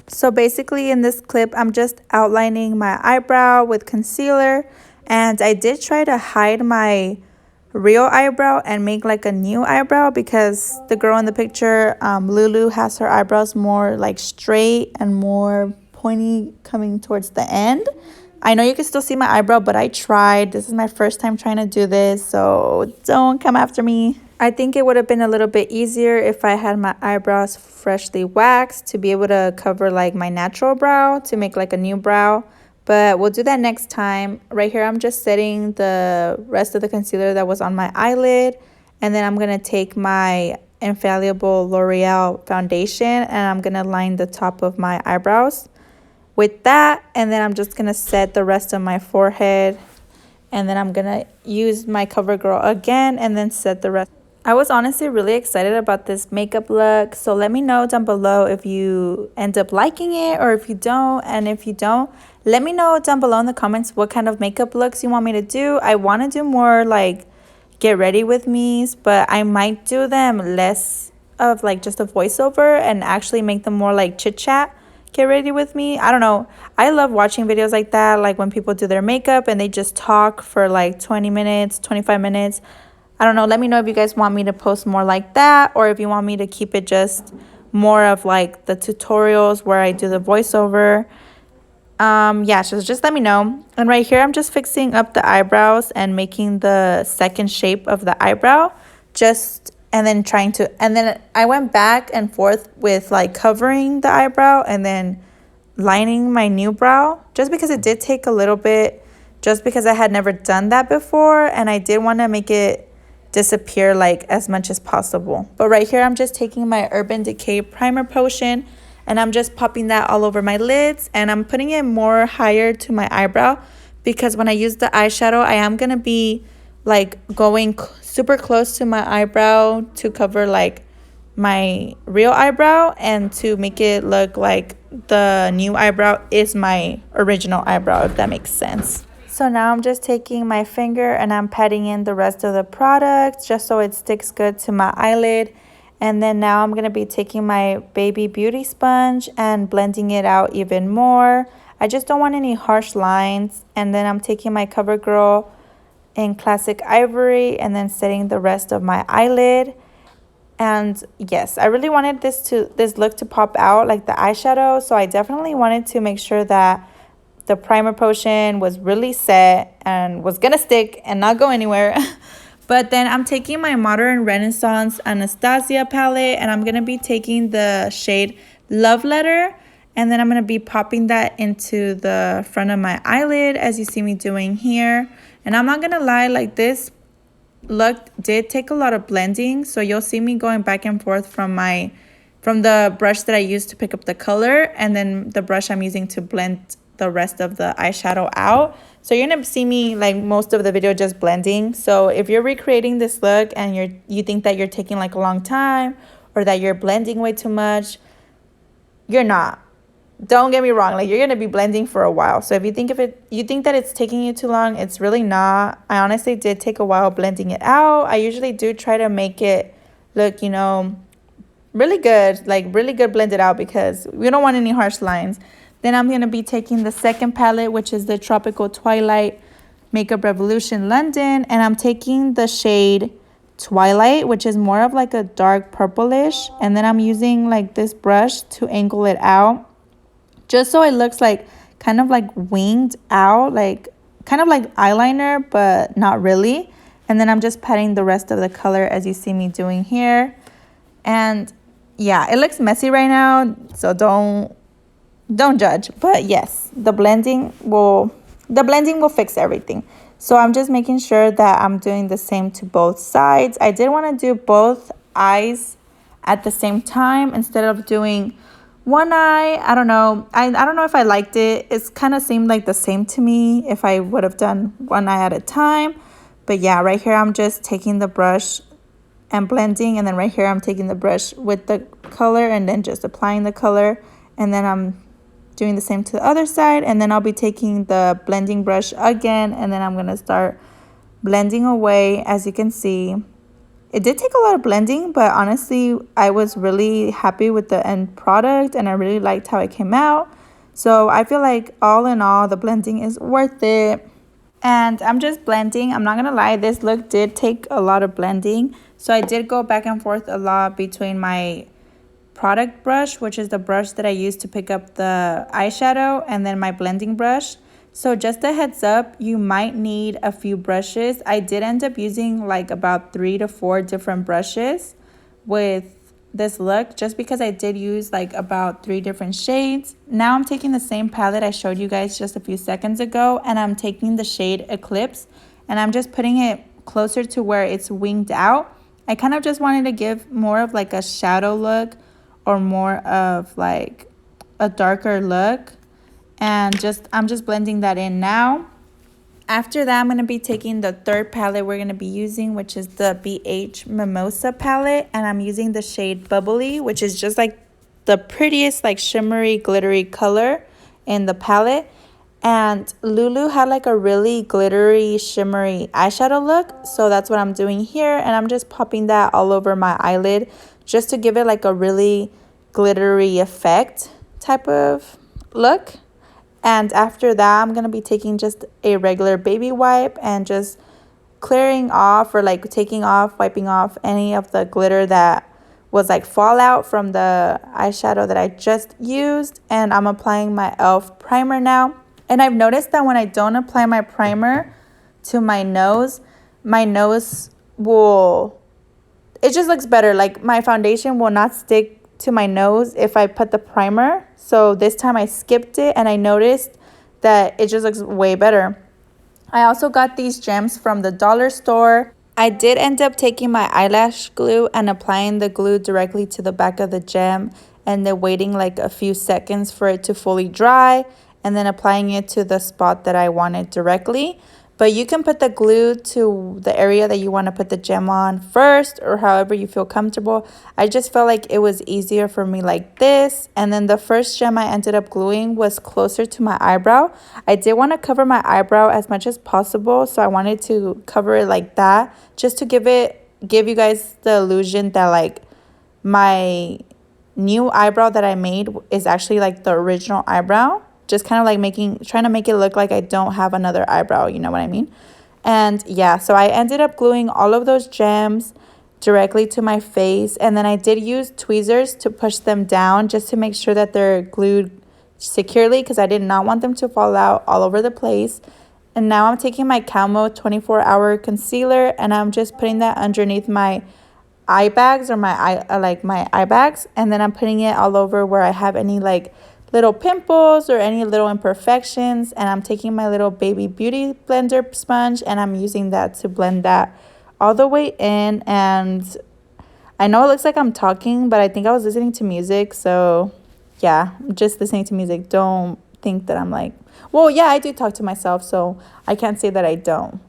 So basically in this clip, I'm just outlining my eyebrow with concealer, and I did try to hide my real eyebrow and make like a new eyebrow because the girl in the picture, Lulu, has her eyebrows more like straight and more pointy coming towards the end. I know you can still see my eyebrow, but I tried. This is my first time trying to do this, so don't come after me. I think it would have been a little bit easier if I had my eyebrows freshly waxed to be able to cover like my natural brow to make like a new brow. But we'll do that next time. Right here, I'm just setting the rest of the concealer that was on my eyelid. And then I'm going to take my Infallible L'Oreal foundation and I'm going to line the top of my eyebrows with that. And then I'm just going to set the rest of my forehead. And then I'm going to use my CoverGirl again and then set the rest. I was honestly really excited about this makeup look, so let me know down below if you end up liking it or if you don't. And if you don't, let me know down below in the comments what kind of makeup looks you want me to do. I want to do more like get ready with me's, but I might do them less of like just a voiceover and actually make them more like chit chat get ready with me. I don't know, I love watching videos like that, like when people do their makeup and they just talk for like 20 minutes 25 minutes. I don't know, let me know if you guys want me to post more like that or if you want me to keep it just more of like the tutorials where I do the voiceover. Yeah, so just let me know. And right here I'm just fixing up the eyebrows and making the second shape of the eyebrow, and then I went back and forth with like covering the eyebrow and then lining my new brow, just because it did take a little bit, just because I had never done that before and I did want to make it disappear like as much as possible. But right here I'm just taking my Urban Decay primer potion and I'm just popping that all over my lids, and I'm putting it more higher to my eyebrow because when I use the eyeshadow I am going to be like going super close to my eyebrow to cover like my real eyebrow and to make it look like the new eyebrow is my original eyebrow, if that makes sense. So now I'm just taking my finger and I'm patting in the rest of the product just so it sticks good to my eyelid. And then now I'm going to be taking my Baby Beauty sponge and blending it out even more. I just don't want any harsh lines. And then I'm taking my CoverGirl in Classic Ivory and then setting the rest of my eyelid. And yes, I really wanted this look to pop out like the eyeshadow. So I definitely wanted to make sure that the primer potion was really set and was gonna stick and not go anywhere. But then I'm taking my Modern Renaissance Anastasia palette and I'm gonna be taking the shade Love Letter, and then I'm gonna be popping that into the front of my eyelid as you see me doing here. And I'm not gonna lie, like this look did take a lot of blending, so you'll see me going back and forth from the brush that I used to pick up the color and then the brush I'm using to blend the rest of the eyeshadow out. So you're gonna see me like most of the video just blending. So if you're recreating this look and you think that you're taking like a long time or that you're blending way too much, you're not. Don't get me wrong, like you're gonna be blending for a while. So if you think that it's taking you too long, it's really not. I honestly did take a while blending it out. I usually do try to make it look, really good, like really good blended out because we don't want any harsh lines. Then I'm going to be taking the second palette, which is the Tropical Twilight Makeup Revolution London, and I'm taking the shade Twilight, which is more of like a dark purplish, and then I'm using like this brush to angle it out just so it looks like kind of like winged out, like kind of like eyeliner but not really. And then I'm just patting the rest of the color as you see me doing here. And yeah, it looks messy right now, so don't judge. But yes, the blending will fix everything. So I'm just making sure that I'm doing the same to both sides. I did want to do both eyes at the same time instead of doing one eye. I don't know. I don't know if I liked it. It's kind of seemed like the same to me if I would have done one eye at a time. But yeah, right here I'm just taking the brush and blending, and then right here I'm taking the brush with the color and then just applying the color, and then I'm doing the same to the other side, and then I'll be taking the blending brush again, and then I'm going to start blending away as you can see. It did take a lot of blending, but honestly, I was really happy with the end product and I really liked how it came out. So I feel like all in all, the blending is worth it. And I'm just blending. I'm not gonna lie, this look did take a lot of blending. So I did go back and forth a lot between my product brush, which is the brush that I use to pick up the eyeshadow, and then my blending brush. So just a heads up, you might need a few brushes. I did end up using like about 3 to 4 different brushes with this look, just because I did use like about 3 different shades. Now I'm taking the same palette I showed you guys just a few seconds ago, and I'm taking the shade Eclipse, and I'm just putting it closer to where it's winged out. I kind of just wanted to give more of like a shadow look, or more of like a darker look, and I'm just blending that in now. After that, I'm going to be taking the third palette we're going to be using, which is the BH Mimosa palette, and I'm using the shade Bubbly, which is just like the prettiest like shimmery glittery color in the palette. And Lulu had like a really glittery shimmery eyeshadow look, so that's what I'm doing here, and I'm just popping that all over my eyelid just to give it like a really glittery effect type of look. And after that, I'm going to be taking just a regular baby wipe and just clearing off, or like taking off, wiping off any of the glitter that was like fallout from the eyeshadow that I just used. And I'm applying my e.l.f. primer now. And I've noticed that when I don't apply my primer to my nose will, it just looks better. Like my foundation will not stick to my nose if I put the primer. So this time I skipped it, and I noticed that it just looks way better. I also got these gems from the dollar store. I did end up taking my eyelash glue and applying the glue directly to the back of the gem, and then waiting like a few seconds for it to fully dry, and then applying it to the spot that I wanted directly. But you can put the glue to the area that you want to put the gem on first, or however you feel comfortable. I just felt like it was easier for me like this. And then the first gem I ended up gluing was closer to my eyebrow. I did want to cover my eyebrow as much as possible, so I wanted to cover it like that, just to give you guys the illusion that like my new eyebrow that I made is actually like the original eyebrow. Just kind of like trying to make it look like I don't have another eyebrow, you know what I mean? And yeah, so I ended up gluing all of those gems directly to my face, and then I did use tweezers to push them down just to make sure that they're glued securely, because I did not want them to fall out all over the place. And now I'm taking my Calmo 24-hour concealer, and I'm just putting that underneath my eye bags, or my eye bags, and then I'm putting it all over where I have any like little pimples or any little imperfections. And I'm taking my little baby beauty blender sponge, and I'm using that to blend that all the way in. And I know it looks like I'm talking, but I think I was listening to music. So yeah, I'm just listening to music. Don't think that I'm like, well, yeah, I do talk to myself, so I can't say that I don't.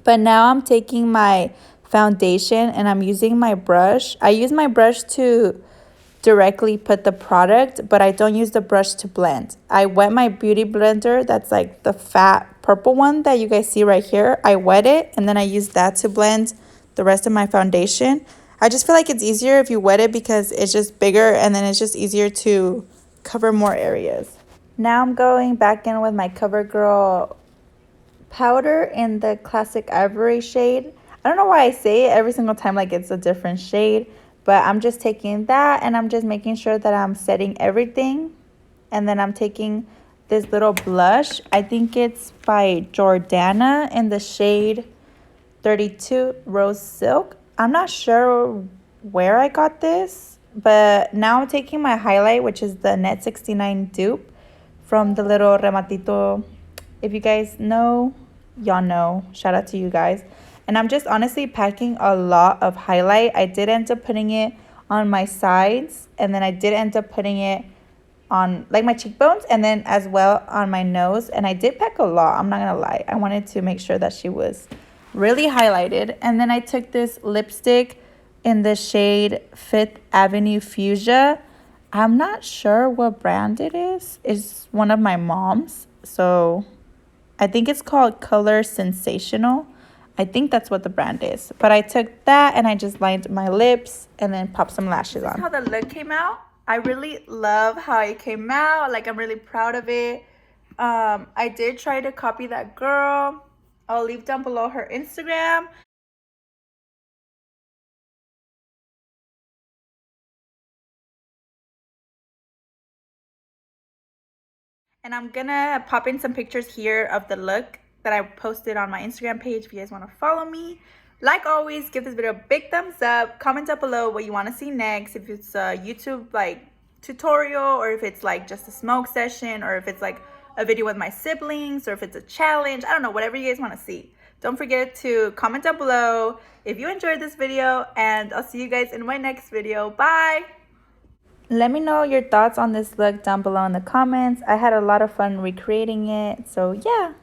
But now I'm taking my foundation, and I'm using my brush. I use my brush to directly put the product, but I don't use the brush to blend. I wet my beauty blender, that's like the fat purple one that you guys see right here. I wet it, and then I use that to blend the rest of my foundation. I just feel like it's easier if you wet it, because it's just bigger, and then it's just easier to cover more areas. Now I'm going back in with my CoverGirl powder in the Classic Ivory shade. I don't know why I say it every single time like it's a different shade, but I'm just taking that, and I'm just making sure that I'm setting everything. And then I'm taking this little blush. I think it's by Jordana in the shade 32 Rose Silk. I'm not sure where I got this, but now I'm taking my highlight, which is the Net 69 dupe from the little Rematito. If you guys know, y'all know. Shout out to you guys. And I'm just honestly packing a lot of highlight. I did end up putting it on my sides, and then I did end up putting it on like my cheekbones, and then as well on my nose. And I did pack a lot, I'm not gonna lie. I wanted to make sure that she was really highlighted. And then I took this lipstick in the shade Fifth Avenue Fuchsia. I'm not sure what brand it is. It's one of my mom's, so I think it's called Color Sensational. I think that's what the brand is. But I took that and I just lined my lips and then popped some lashes on. This is how the look came out. I really love how it came out. Like, I'm really proud of it. I did try to copy that girl. I'll leave down below her Instagram. And I'm gonna pop in some pictures here of the look that I posted on my Instagram page if you guys want to follow me. Like always, give this video a big thumbs up. Comment down below what you want to see next. If it's a YouTube like tutorial, or if it's like just a smoke session, or if it's like a video with my siblings, or if it's a challenge. I don't know, whatever you guys want to see. Don't forget to comment down below if you enjoyed this video, and I'll see you guys in my next video. Bye! Let me know your thoughts on this look down below in the comments. I had a lot of fun recreating it. So yeah.